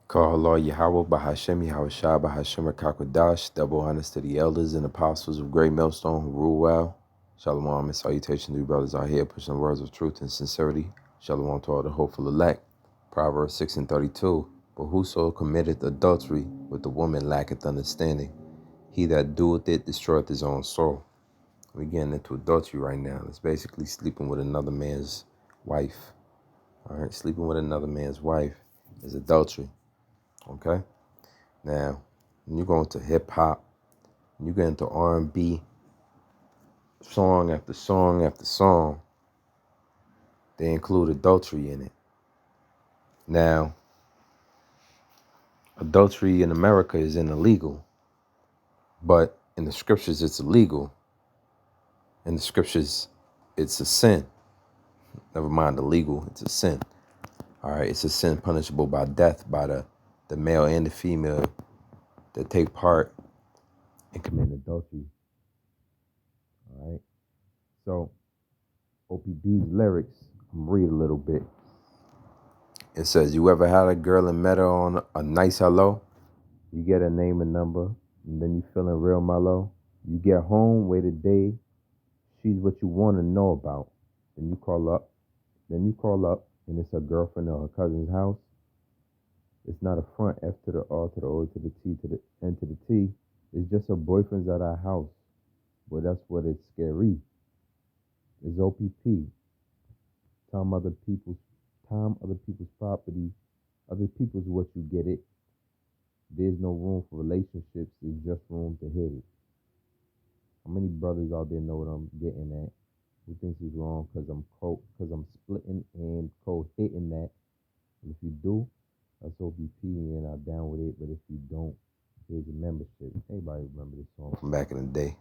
Kahala Yahweh Bahashem Yahweh Shah Bahashem Rakakwadash. Double honors to the elders and apostles of Great Millstone who rule well. Shalom and salutation to you brothers out here pushing words of truth and sincerity. Shalom to all the hopeful elect. Proverbs 6:32. But whoso committeth adultery with the woman lacketh understanding. He that doeth it destroyeth his own soul. We're getting into adultery right now. It's basically sleeping with another man's wife. All right, sleeping with another man's wife is adultery. Okay? Now, when you go into hip hop, when you get into R&B, song after song after song, they include adultery in it. Now, adultery in America is illegal, but in the scriptures it's illegal. In the scriptures, it's a sin. Never mind illegal, it's a sin. All right, it's a sin punishable by death by the male and the female that take part in committing adultery. All right, so OPB's lyrics, I'm read a little bit. It says, you ever had a girl and met her on a nice hello? You get her name and number, and then you feeling real mellow. You get home, wait a day, she's what you want to know about. Then you call up, and it's her girlfriend or her cousin's house. It's not a front, F to the R to the O to the T to the N to the T. It's just her boyfriend's at our house. Well, that's what it's scary. It's OPP. Time other people's property. Other people's what you get it. There's no room for relationships. There's just room to hit it. How many brothers out there know what I'm getting at? Who thinks it's wrong because I'm splitting and hitting that? And if you do, that's OPP and I'm down with it. But if you don't, here's your membership. Everybody remember this song from back in the day,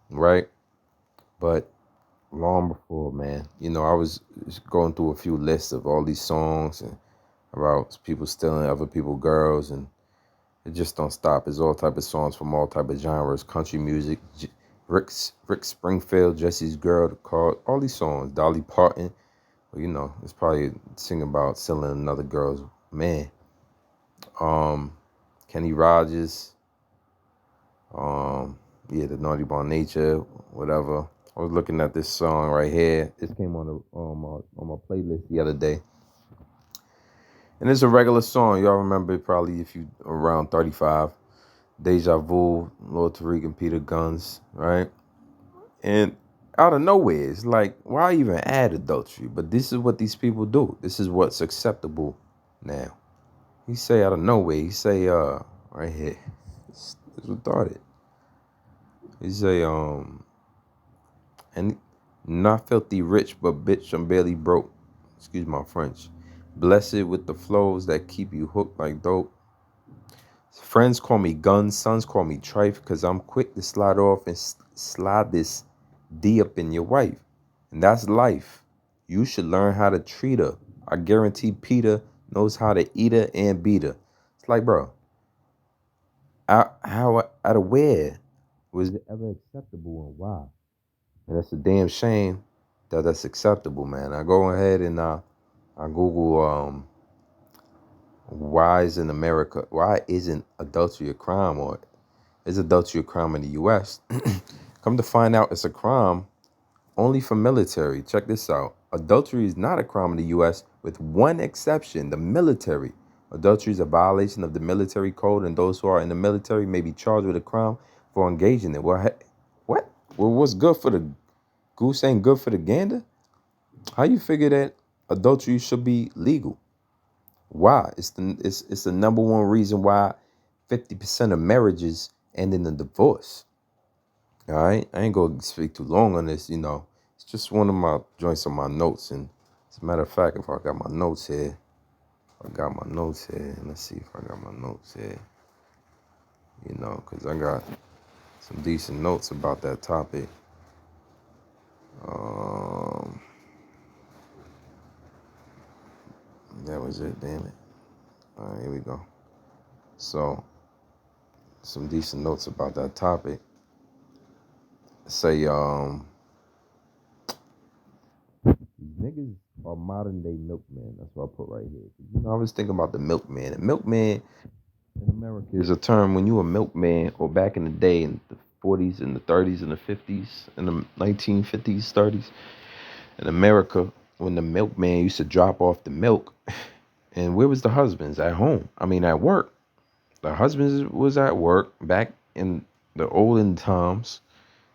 right? But long before, man, I was going through a few lists of all these songs and about people stealing other people's girls, and it just don't stop. It's all type of songs from all type of genres, country music, Rick Springfield, Jesse's Girl, The Call, all these songs, Dolly Parton. Well, it's probably singing about selling another girl's man. Kenny Rogers, The Naughty By Nature, whatever. I was looking at this song right here. It came on my playlist the other day. And it's a regular song. Y'all remember it probably if you around 35. Deja Vu, Lord Tariq and Peter Guns, right? And out of nowhere, it's like, why even add adultery? But this is what these people do. This is what's acceptable now. He say out of nowhere, right here, it's retarded. He say, and not filthy rich, but bitch, I'm barely broke. Excuse my French. Blessed with the flows that keep you hooked like dope. Friends call me guns, sons call me trife, because I'm quick to slide off and slide this D up in your wife. And that's life. You should learn how to treat her. I guarantee Peter knows how to eat her and beat her. It's like, bro, out of where was it ever acceptable and why? And it's a damn shame that that's acceptable, man. I go ahead and I Google why isn't adultery a crime, or is adultery a crime in the US? Come to find out it's a crime only for military. Check this out. Adultery is not a crime in the US with one exception, the military. Adultery is a violation of the military code, and those who are in the military may be charged with a crime for engaging in it. Well, what? Well, what's good for the goose ain't good for the gander? How you figure that adultery should be legal? Why? It's the number one reason why 50% of marriages end in a divorce. All right, I ain't gonna speak too long on this. It's just one of my joints on my notes. And as a matter of fact, if I got my notes here, let's see if I got my notes here. Because I got some decent notes about that topic. That was it. Damn it. All right, here we go. So, some decent notes about that topic. Say, niggas or modern day milkman. That's what I put right here. You know, I was thinking about the milkman. A milkman in America is a term when you a milkman, or back in the day in the 40s and the 30s and the 50s and the 1950s, 30s in America, when the milkman used to drop off the milk, and where was the husbands? At home. I mean, at work. The husbands was at work back in the olden times.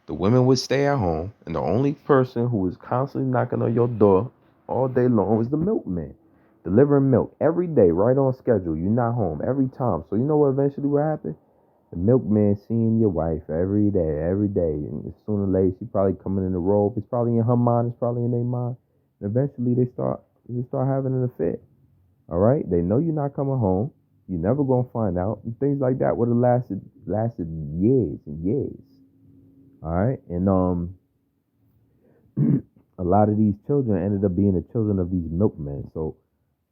The women would stay at home, and the only person who was constantly knocking on your door all day long was the milkman, delivering milk every day, right on schedule. You're not home every time. So you know what eventually would happen? The milkman seeing your wife every day, and sooner or later she probably coming in the robe. It's probably in her mind. It's probably in their mind. And eventually they start having an affair. All right, they know you're not coming home. You're never gonna find out, and things like that would have lasted years and years. All right, and a lot of these children ended up being the children of these milkmen. So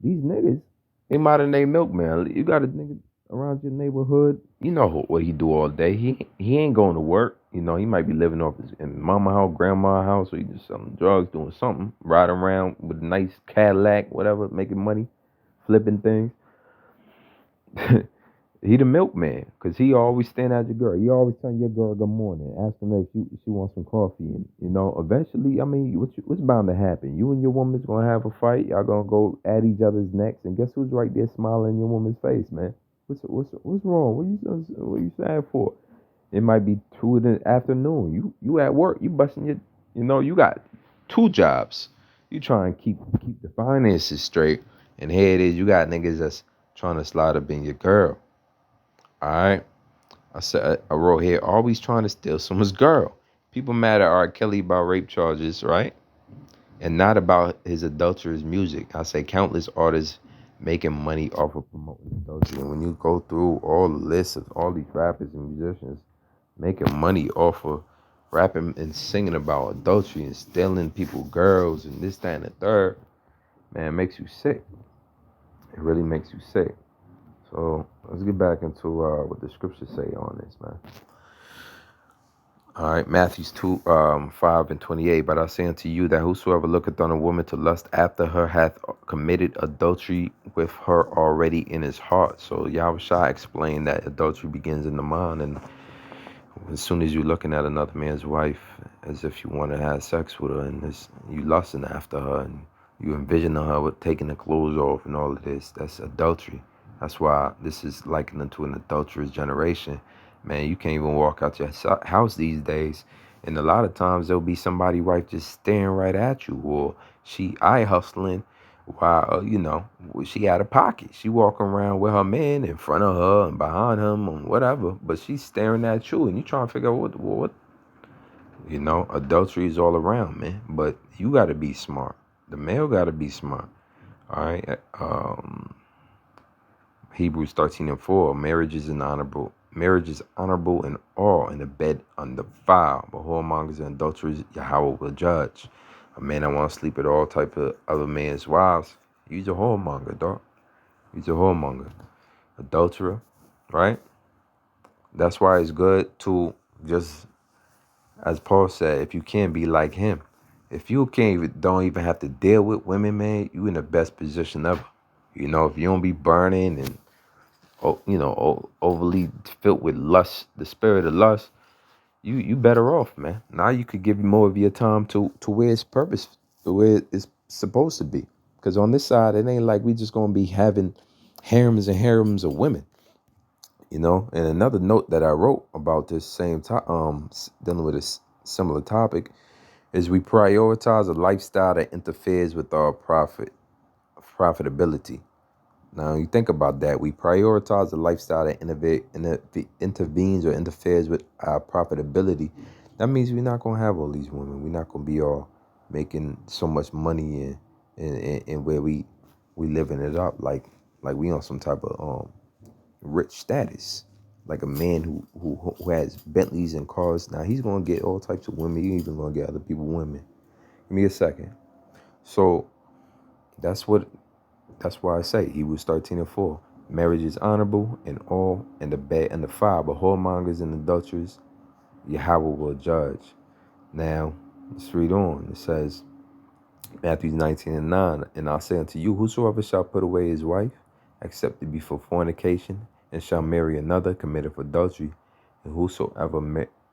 these niggas, they modern day milkman. You got a nigga around your neighborhood. You know what he do all day. He ain't going to work. You know, he might be living off his in mama house, grandma house, or he just selling drugs, doing something, riding around with a nice Cadillac, whatever, making money, flipping things. He the milkman, cause he always stand at your girl. He always telling your girl good morning, asking her if she wants some coffee. And you know, eventually, I mean, what's bound to happen? You and your woman's gonna have a fight. Y'all gonna go at each other's necks, and guess who's right there smiling in your woman's face, man? What's wrong? What you sad for? It might be 2 in the afternoon. You at work. You busting your, you got 2 jobs. You trying to keep the finances straight, and here it is. You got niggas that's trying to slide up in your girl. All right. I wrote here, always trying to steal someone's girl. People mad at R. Kelly about rape charges, right? And not about his adulterous music. I say countless artists making money off of promoting adultery. And when you go through all the lists of all these rappers and musicians making money off of rapping and singing about adultery and stealing people's girls and this, that, and the third, man, it makes you sick. It really makes you sick. So let's get back into what the scriptures say on this, man. All right, Matthew 2, 5 and 28. But I say unto you that whosoever looketh on a woman to lust after her hath committed adultery with her already in his heart. So Yahushua explained that adultery begins in the mind, and as soon as you're looking at another man's wife as if you want to have sex with her, and you lusting after her, and you envisioning her with taking the clothes off and all of this, that's adultery. That's why this is likened into an adulterous generation. Man, you can't even walk out your house these days, and a lot of times there'll be somebody wife just staring right at you, or she eye hustling while she out of pocket. She walking around with her man in front of her and behind him and whatever, but she's staring at you, and you trying to figure out what. Adultery is all around, man. But you got to be smart. The male got to be smart. All right. Hebrews 13 and 4. Marriage is honorable. Marriage is honorable in all, in the bed undefiled. But whoremongers and adulterers, Yahweh will judge. A man that want to sleep with all type of other men's wives, he's a whoremonger, dog. He's a whoremonger. Adulterer, right? That's why it's good to just, as Paul said, if you can be like him. If you don't even have to deal with women, man, you in the best position ever. If you don't be burning and overly filled with lust, the spirit of lust, you better off, man. Now you could give more of your time to where it's purpose, the way it's supposed to be. Because on this side, it ain't like we just gonna be having harems and harems of women. And another note that I wrote about this same time, dealing with a similar topic, is we prioritize a lifestyle that interferes with our profitability. Now, you think about that. We prioritize a lifestyle that intervenes or interferes with our profitability. That means we're not gonna have all these women. We're not gonna be all making so much money in where we living it up like we on some type of rich status. Like a man who has Bentleys and cars. Now he's gonna get all types of women. He's even gonna get other people women. Give me a second. So that's why I say Hebrews 13 and 4. Marriage is honorable in all, in the bed and the fire, but whoremongers and adulterers, Yahweh will judge. Now, let's read on. It says, Matthew 19:9, and I say unto you, whosoever shall put away his wife, except it be for fornication, and shall marry another, committeth adultery. And whosoever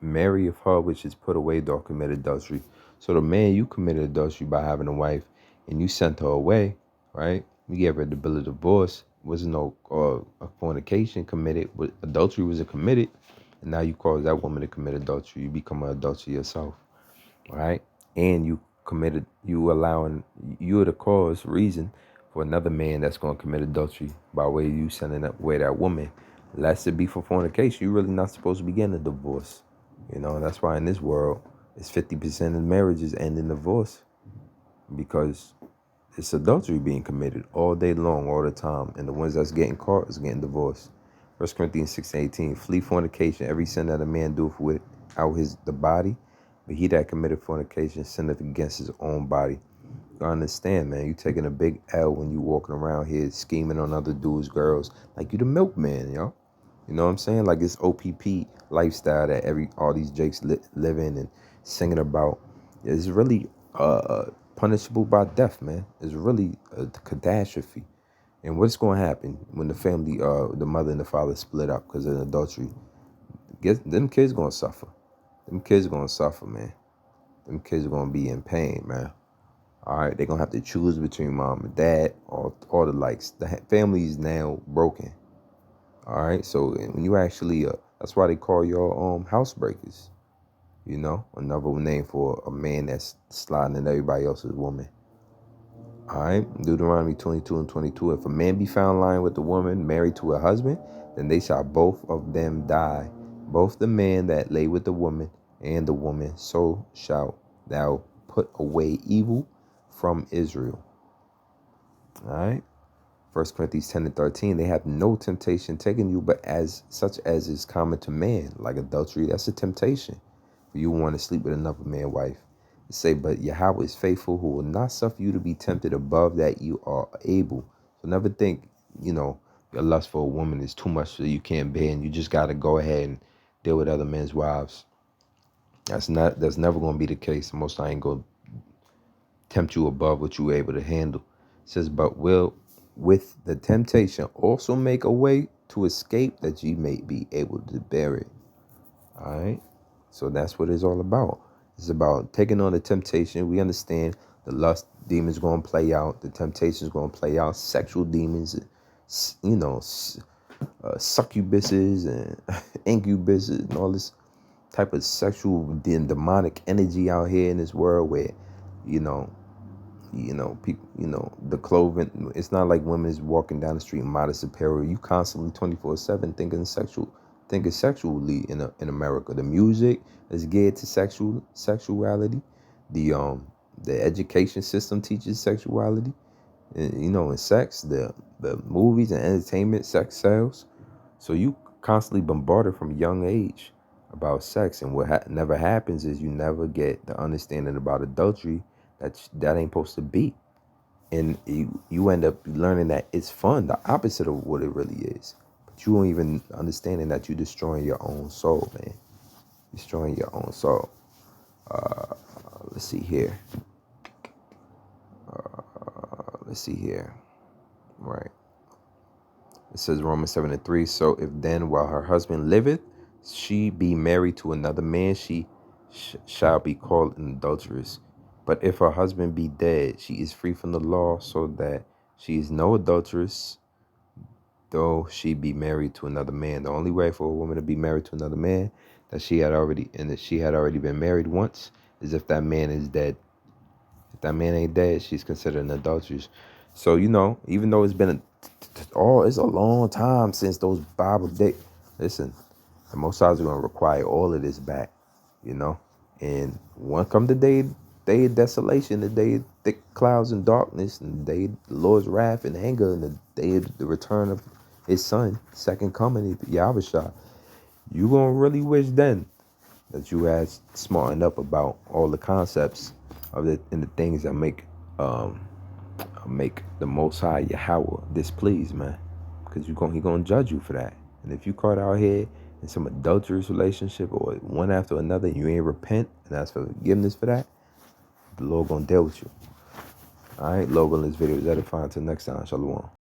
marrieth her which is put away, doth commit adultery. So the man, you committed adultery by having a wife, and you sent her away, right? You gave her the bill of divorce. Wasn't no a fornication committed, but adultery was committed, and now you cause that woman to commit adultery. You become an adulterer yourself, right? And you're the cause, reason for another man that's going to commit adultery by way of you sending away that woman. Lest it be for fornication, you're really not supposed to be getting a divorce. And that's why in this world, it's 50% of marriages end in divorce because it's adultery being committed all day long, all the time. And the ones that's getting caught is getting divorced. 1 Corinthians 6:18, flee fornication. Every sin that a man doeth without the body, but he that committed fornication sinneth against his own body. You understand, man. You taking a big L when you walking around here scheming on other dudes, girls. Like you the milkman, yo. You know what I'm saying? Like it's OPP lifestyle that all these jakes living and singing about. It's really punishable by death, man. It's really a catastrophe. And what's going to happen when the family, the mother and the father split up because of adultery? Them kids going to suffer. Them kids going to suffer, man. Them kids are going to be in pain, man. All right, they're going to have to choose between mom and dad, or the likes. The family is now broken. All right, so when you actually, that's why they call y'all housebreakers. Another name for a man that's sliding in everybody else's woman. All right, Deuteronomy 22:22. If a man be found lying with a woman married to a husband, then they shall both of them die, both the man that lay with the woman and the woman. So shalt thou put away evil from Israel. All right. 1 Corinthians 10:13. They have no temptation taken you, but as such as is common to man, like adultery. That's a temptation. For you want to sleep with another man's wife. Say, but Yahweh is faithful, who will not suffer you to be tempted above that you are able. So never think, your lust for a woman is too much so you can't bear, and you just got to go ahead and deal with other men's wives. That's never going to be the case. Most I ain't going to tempt you above what you're able to handle. It says, but will with the temptation also make a way to escape that ye may be able to bear it. All right. So that's what it's all about. It's about taking on the temptation. We understand the lust demons going to play out. The temptation is going to play out. Sexual demons, succubuses and incubuses and all this type of sexual demonic energy out here in this world where, people, the clothing. It's not like women is walking down the street in modest apparel. You constantly 24/7 thinking sexually in America. The music is geared to sexuality. The education system teaches sexuality. And sex. The movies and entertainment, sex sells. So you constantly bombarded from a young age about sex, and what never happens is you never get the understanding about adultery that ain't supposed to be. And you end up learning that it's fun, the opposite of what it really is. But you don't even understanding that you're destroying your own soul, man. Destroying your own soul. Let's see here. Right. It says Romans 7:3. So if then while her husband liveth, she be married to another man, she shall be called an adulteress. But if her husband be dead, she is free from the law, so that she is no adulteress, though she be married to another man. The only way for a woman to be married to another man that she had already been married once is if that man is dead. If that man ain't dead, she's considered an adulteress. So, even though it's been it's a long time since those Bible days. Listen, the Most High is going to require all of this back, And one come the day of desolation, the day of thick clouds and darkness, and the day of the Lord's wrath and anger, and the day of the return of his son, second coming, Yahushua. You going to really wish then that you had smartened up about all the concepts of it and the things that make the Most High Yahweh displeased, man. Because he gonna judge you for that. And if you caught out here in some adulterous relationship or one after another, and you ain't repent and ask for forgiveness for that, the Lord gonna deal with you. All right, logo in this video is edifying. Until next time, shalom.